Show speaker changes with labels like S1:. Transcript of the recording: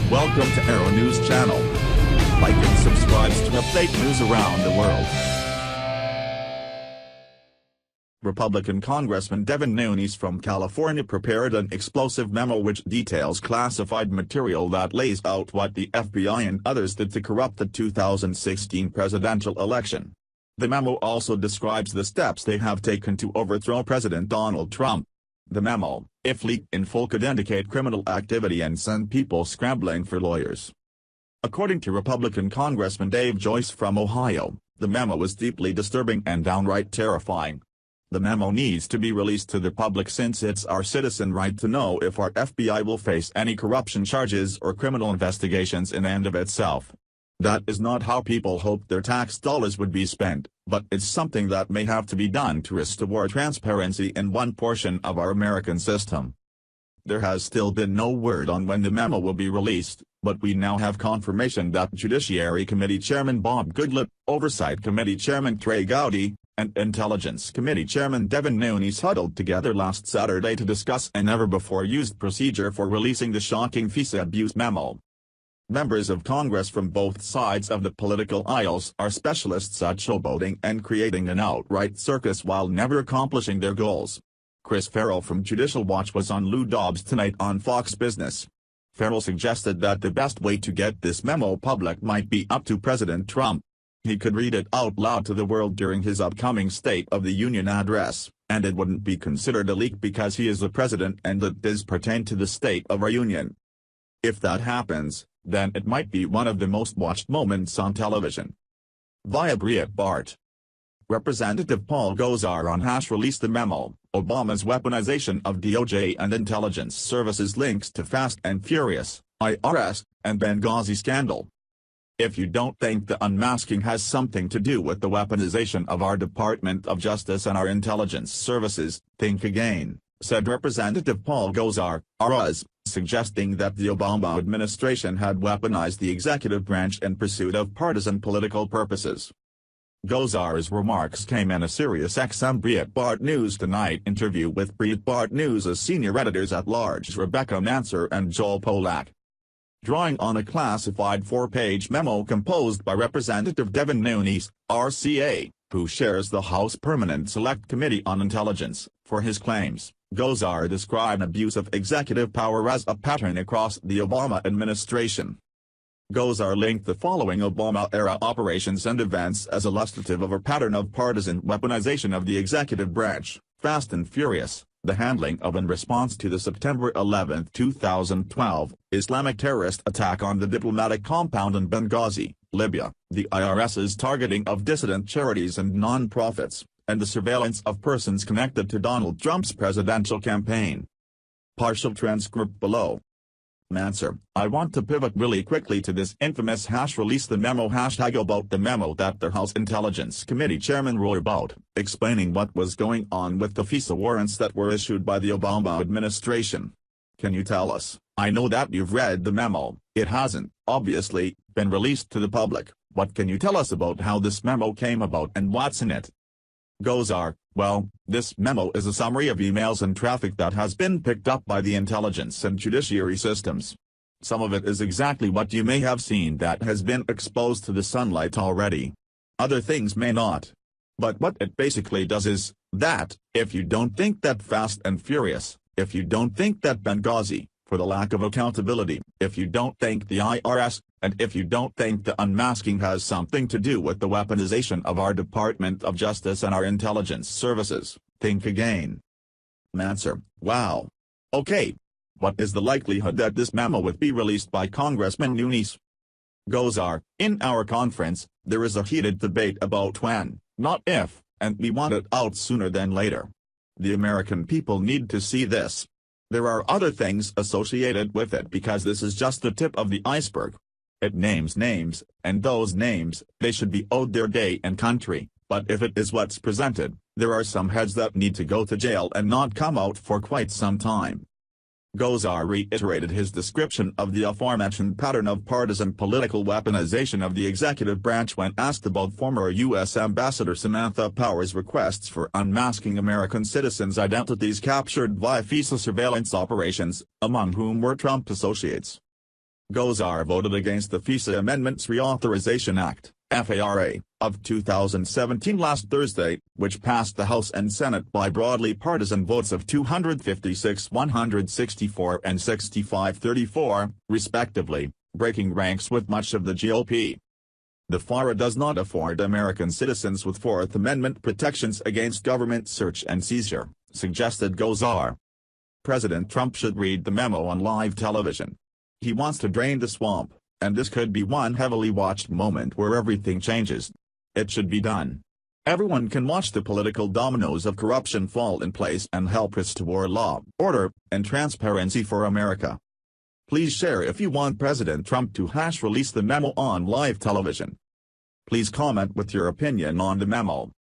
S1: Welcome to Arrow News Channel. Like and subscribe to update news around the world. Republican Congressman Devin Nunes from California prepared an explosive memo which details classified material that lays out what the FBI and others did to corrupt the 2016 presidential election. The memo also describes the steps they have taken to overthrow President Donald Trump. The memo, if leaked in full, could indicate criminal activity and send people scrambling for lawyers. According to Republican Congressman Dave Joyce from Ohio, the memo was deeply disturbing and downright terrifying. The memo needs to be released to the public since it's our citizen right to know if our FBI will face any corruption charges or criminal investigations in and of itself. That is not how people hoped their tax dollars would be spent, but it's something that may have to be done to restore transparency in one portion of our American system. There has still been no word on when the memo will be released, but we now have confirmation that Judiciary Committee Chairman Bob Goodlatte, Oversight Committee Chairman Trey Gowdy, and Intelligence Committee Chairman Devin Nunes huddled together last Saturday to discuss a never-before-used procedure for releasing the shocking FISA abuse memo. Members of Congress from both sides of the political aisles are specialists at showboating and creating an outright circus while never accomplishing their goals. Chris Farrell from Judicial Watch was on Lou Dobbs Tonight on Fox Business. Farrell suggested that the best way to get this memo public might be up to President Trump. He could read it out loud to the world during his upcoming State of the Union address, and it wouldn't be considered a leak because he is the president and it does pertain to the state of our union. If that happens, then it might be one of the most watched moments on television. Via Breitbart. Representative Paul Gosar on Hash released the memo, Obama's weaponization of DOJ and intelligence services links to Fast and Furious, IRS, and Benghazi scandal. If you don't think the unmasking has something to do with the weaponization of our Department of Justice and our intelligence services, think again, said Representative Paul Gosar, RS, suggesting that the Obama administration had weaponized the executive branch in pursuit of partisan political purposes. Gosar's remarks came in a SiriusXM Breitbart News Tonight interview with Breitbart News' senior editors-at-large Rebecca Manser and Joel Pollack. Drawing on a classified 4-page memo composed by Representative Devin Nunes, RCA, who chairs the House Permanent Select Committee on Intelligence, for his claims, Gosar described abuse of executive power as a pattern across the Obama administration. Gosar linked the following Obama-era operations and events as illustrative of a pattern of partisan weaponization of the executive branch: Fast and Furious, the handling of and response to the September 11, 2012, Islamic terrorist attack on the diplomatic compound in Benghazi, Libya, the IRS's targeting of dissident charities and non-profits, and the surveillance of persons connected to Donald Trump's presidential campaign. Partial transcript below. Manser, I want to pivot really quickly to this infamous hash release the memo hashtag about the memo that the House Intelligence Committee Chairman wrote about, explaining what was going on with the FISA warrants that were issued by the Obama administration. Can you tell us? I know that you've read the memo. It hasn't, obviously, been released to the public. What can you tell us about how this memo came about and what's in it? Gosar, well, this memo is a summary of emails and traffic that has been picked up by the intelligence and judiciary systems. Some of it is exactly what you may have seen that has been exposed to the sunlight already. Other things may not. But what it basically does is, that, if you don't think that Fast and Furious, if you don't think that Benghazi, for the lack of accountability, if you don't think the IRS, and if you don't think the unmasking has something to do with the weaponization of our Department of Justice and our intelligence services, think again. Manser, wow. Okay. What is the likelihood that this memo would be released by Congressman Nunes? Gosar, in our conference, there is a heated debate about when, not if, and we want it out sooner than later. The American people need to see this. There are other things associated with it because this is just the tip of the iceberg. It names names, and those names, they should be owed their day and country, but if it is what's presented, there are some heads that need to go to jail and not come out for quite some time. Gosar reiterated his description of the aforementioned pattern of partisan political weaponization of the executive branch when asked about former U.S. Ambassador Samantha Power's requests for unmasking American citizens' identities captured via FISA surveillance operations, among whom were Trump associates. Gosar voted against the FISA Amendments Reauthorization Act, FARA, of 2017 last Thursday, which passed the House and Senate by broadly partisan votes of 256-164 and 65-34, respectively, breaking ranks with much of the GOP. The FARA does not afford American citizens with Fourth Amendment protections against government search and seizure, suggested Gosar. President Trump should read the memo on live television. He wants to drain the swamp, and this could be one heavily watched moment where everything changes. It should be done. Everyone can watch the political dominoes of corruption fall in place and help restore law, order, and transparency for America. Please share if you want President Trump to release the memo on live television. Please comment with your opinion on the memo.